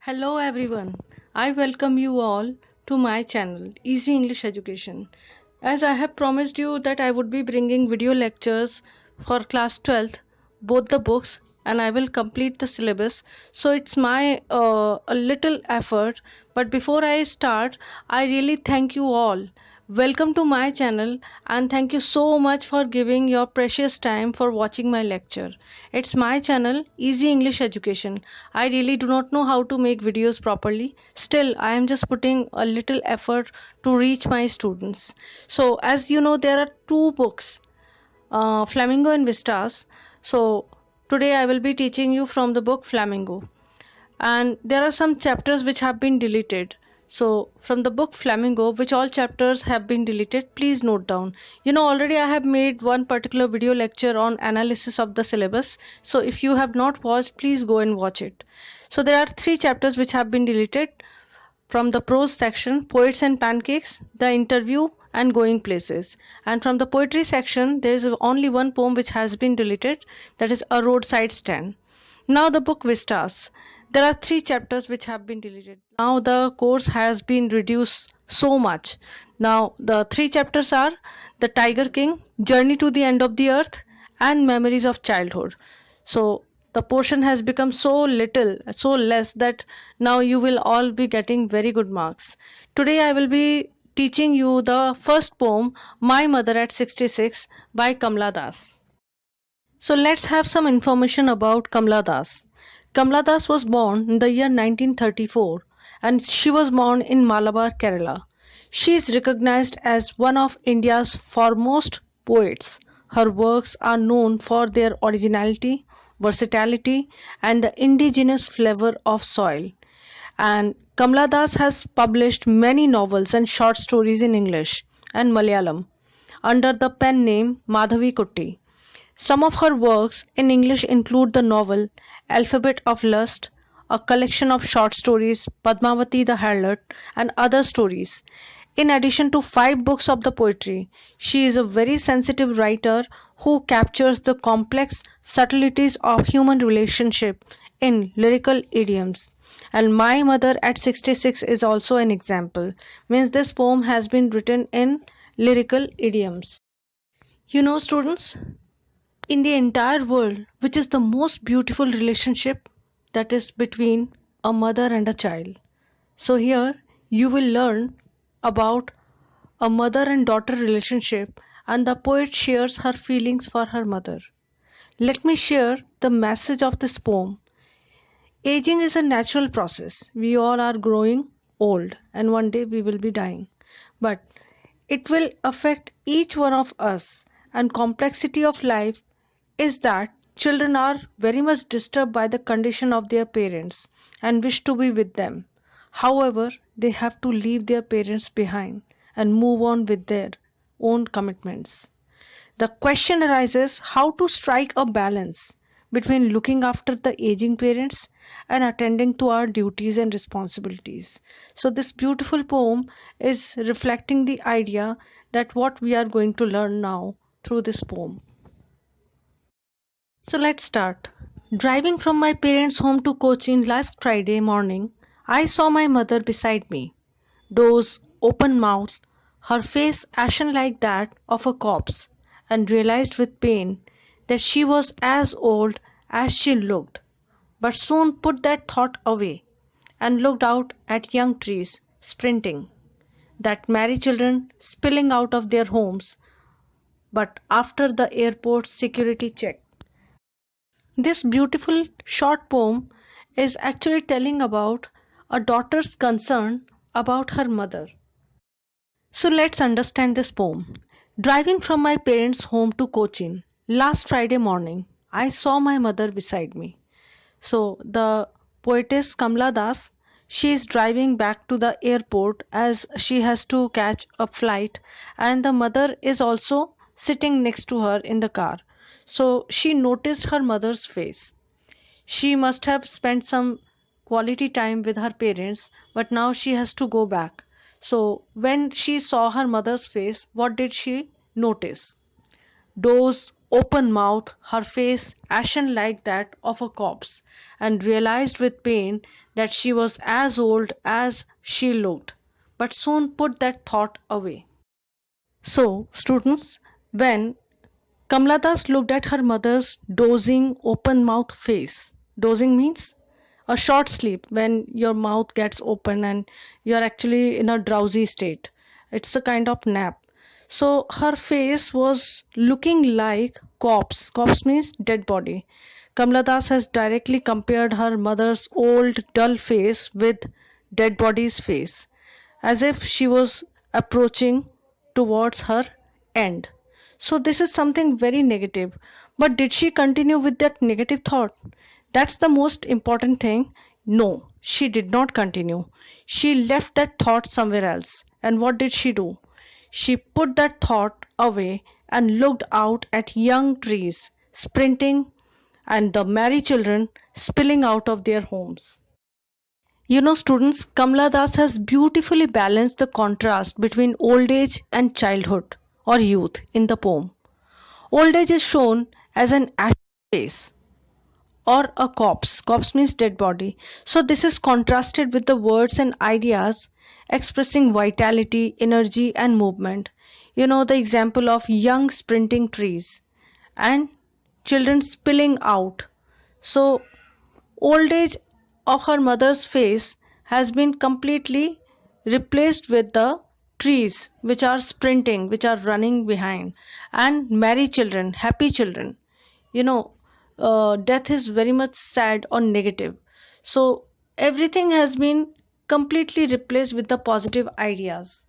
Hello everyone. I welcome you all to my channel Easy English Education. As I have promised you that I would be bringing video lectures for class 12th, both the books, and I will complete the syllabus. So it's my a little effort, but before I start, I really thank you all. Welcome to my channel and thank you so much for giving your precious time for watching my lecture. It's my channel Easy English Education. I really do not know how to make videos properly. Still, I am just putting a little effort to reach my students. So, as you know, there are two books, Flamingo and Vistas. So, today I will be teaching you from the book Flamingo, and there are some chapters which have been deleted. So from the book Flamingo, which all chapters have been deleted, please note down. Already I have made one particular video lecture on analysis of the syllabus, so if you have not watched, please go and watch it. So there are three chapters which have been deleted from the prose section: Poets and Pancakes, The Interview, and Going Places. And from the poetry section, there is only one poem which has been deleted, that is A Roadside Stand. Now the book Vistas. There are three chapters which have been deleted. Now the course has been reduced so much. Now the three chapters are The Tiger King, Journey to the End of the Earth, and Memories of Childhood. So the portion has become so little, so less, that now you will all be getting very good marks. Today I will be teaching you the first poem, My Mother at 66, by Kamla Das. So let's have some information about Kamla Das. Kamla Das was born in the year 1934 and she was born in Malabar, Kerala. She is recognized as one of India's foremost poets. Her works are known for their originality, versatility, and the indigenous flavor of soil. And Kamla Das has published many novels and short stories in English and Malayalam under the pen name Madhavi Kutti. Some of her works in English include the novel Alphabet of Lust, a collection of short stories Padmavati the Harlot, and other stories. In addition to five books of the poetry, she is a very sensitive writer who captures the complex subtleties of human relationship in lyrical idioms. And My Mother at 66 is also an example. Means this poem has been written in lyrical idioms. Students, in the entire world, which is the most beautiful relationship, that is between a mother and a child. So here you will learn about a mother and daughter relationship, and the poet shares her feelings for her mother. Let me share the message of this poem. Aging is a natural process. We all are growing old and one day we will be dying. But it will affect each one of us, and complexity of life is that children are very much disturbed by the condition of their parents and wish to be with them. However, they have to leave their parents behind and move on with their own commitments. The question arises how to strike a balance between looking after the aging parents and attending to our duties and responsibilities. So, this beautiful poem is reflecting the idea that what we are going to learn now through this poem. So let's start. Driving from my parents' home to Cochin last Friday morning, I saw my mother beside me, doze, open mouth, her face ashen like that of a corpse, and realized with pain that she was as old as she looked, but soon put that thought away and looked out at young trees sprinting, that merry children spilling out of their homes, but after the airport security check. This beautiful short poem is actually telling about a daughter's concern about her mother. So let's understand this poem. Driving from my parents' home to Cochin last Friday morning, I saw my mother beside me. So the poetess Kamla Das, she is driving back to the airport as she has to catch a flight, and the mother is also sitting next to her in the car. So she noticed her mother's face. She must have spent some quality time with her parents, but now she has to go back. So when she saw her mother's face, what did she notice? Doze, open mouth, her face ashen like that of a corpse, and realized with pain that she was as old as she looked, but soon put that thought away. So, students, when Kamala Das looked at her mother's dozing, open mouth face. Dozing means a short sleep when your mouth gets open and you're actually in a drowsy state. It's a kind of nap. So her face was looking like corpse. Corpse means dead body. Kamala Das has directly compared her mother's old, dull face with dead body's face, as if she was approaching towards her end. So this is something very negative. But did she continue with that negative thought? That's the most important thing. No, she did not continue. She left that thought somewhere else. And what did she do? She put that thought away and looked out at young trees sprinting and the merry children spilling out of their homes. Students, Kamala Das has beautifully balanced the contrast between old age and childhood or youth in the poem. Old age is shown as an ashen face or a corpse. Corpse means dead body. So this is contrasted with the words and ideas expressing vitality, energy, and movement. The example of young sprinting trees and children spilling out. So old age of her mother's face has been completely replaced with the trees which are sprinting, which are running behind, and merry children, happy children. Death is very much sad or negative. So everything has been completely replaced with the positive ideas.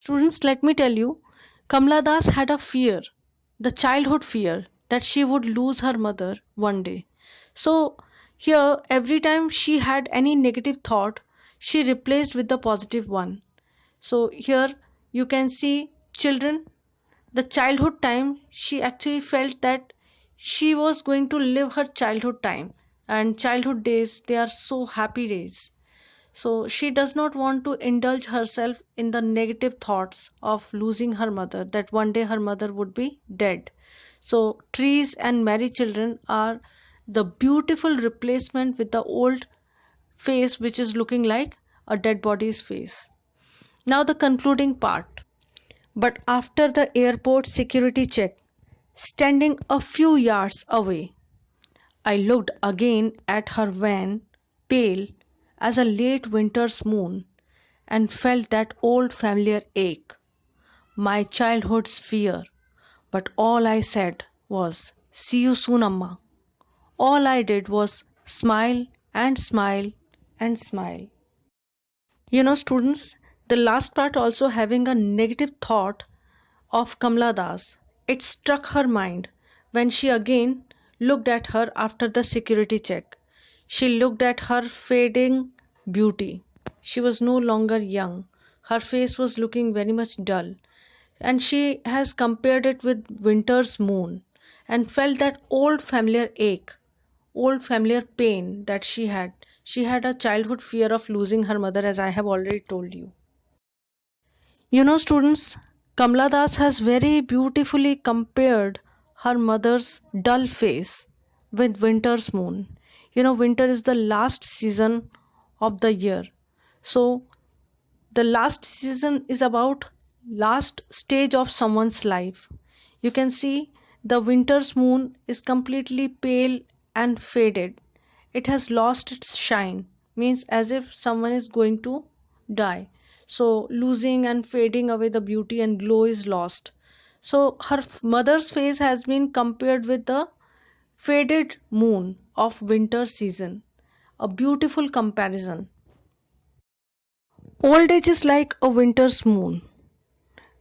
Students, let me tell you, Kamala Das had a fear, the childhood fear that she would lose her mother one day. So here, every time she had any negative thought, she replaced with the positive one. So here you can see children, the childhood time, she actually felt that she was going to live her childhood time, and childhood days, they are so happy days. So she does not want to indulge herself in the negative thoughts of losing her mother, that one day her mother would be dead. So trees and merry children are the beautiful replacement with the old face which is looking like a dead body's face. Now the concluding part. But after the airport security check, standing a few yards away, I looked again at her van, pale as a late winter's moon, and felt that old familiar ache, my childhood's fear. But all I said was, "See you soon, Amma." All I did was smile and smile and smile. Students, the last part also having a negative thought of Kamala Das. It struck her mind when she again looked at her after the security check. She looked at her fading beauty. She was no longer young. Her face was looking very much dull. And she has compared it with winter's moon and felt that old familiar ache, old familiar pain that she had. She had a childhood fear of losing her mother, as I have already told you. Students, Kamala Das has very beautifully compared her mother's dull face with winter's moon. Winter is the last season of the year. So, the last season is about last stage of someone's life. You can see the winter's moon is completely pale and faded. It has lost its shine, means as if someone is going to die. So losing and fading away the beauty and glow is lost. So her mother's face has been compared with the faded moon of winter season. A beautiful comparison. Old age is like a winter's moon,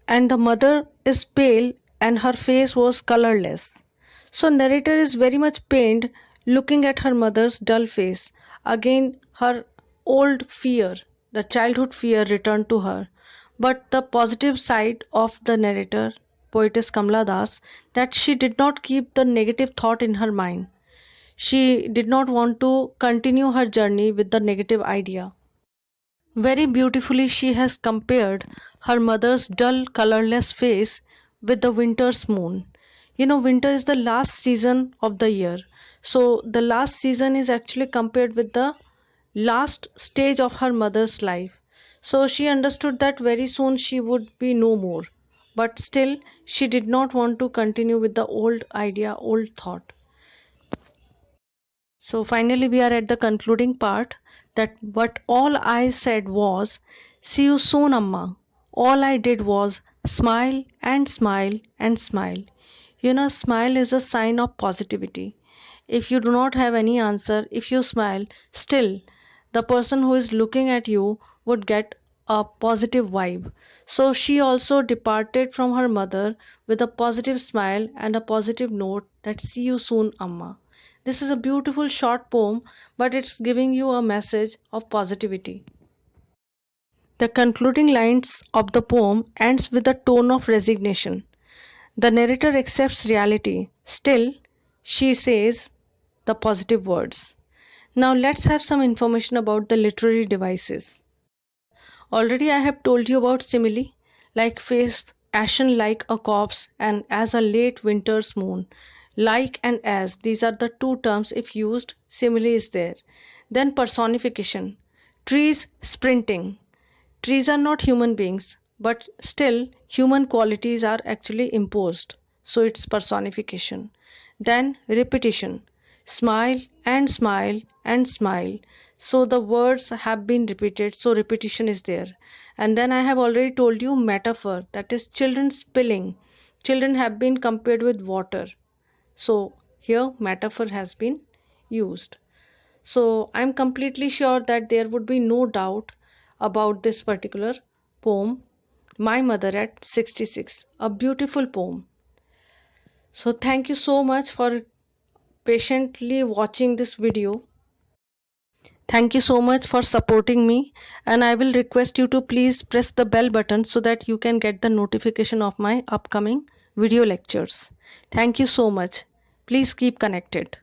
and the mother is pale and her face was colorless. So narrator is very much pained looking at her mother's dull face. Again her old fear, the childhood fear returned to her. But the positive side of the narrator, poetess Kamala Das, that she did not keep the negative thought in her mind. She did not want to continue her journey with the negative idea. Very beautifully she has compared her mother's dull colorless face with the winter's moon. Winter is the last season of the year. So the last season is actually compared with the last stage of her mother's life. So she understood that very soon she would be no more. But still, she did not want to continue with the old idea, old thought. So finally, we are at the concluding part, that what all I said was, "See you soon, Amma." All I did was smile and smile and smile. Smile is a sign of positivity. If you do not have any answer, if you smile, still the person who is looking at you would get a positive vibe. So she also departed from her mother with a positive smile and a positive note, that "See you soon, Amma." This is a beautiful short poem, but it's giving you a message of positivity. The concluding lines of the poem ends with a tone of resignation. The narrator accepts reality. Still, she says the positive words. Now let's have some information about the literary devices. Already I have told you about simile, like face ashen like a corpse and as a late winter's moon. Like and as, these are the two terms. If used, simile is there. Then personification. Trees sprinting. Trees are not human beings, but still human qualities are actually imposed. So it's personification. Then repetition. Smile and smile and smile. So the words have been repeated, so repetition is there. And then I have already told you metaphor, that is children spilling. Children have been compared with water. So here metaphor has been used. So I'm completely sure that there would be no doubt about this particular poem, My Mother at 66, a beautiful poem. So thank you so much for patiently watching this video. Thank you so much for supporting me, and I will request you to please press the bell button so that you can get the notification of my upcoming video lectures. Thank you so much. Please keep connected.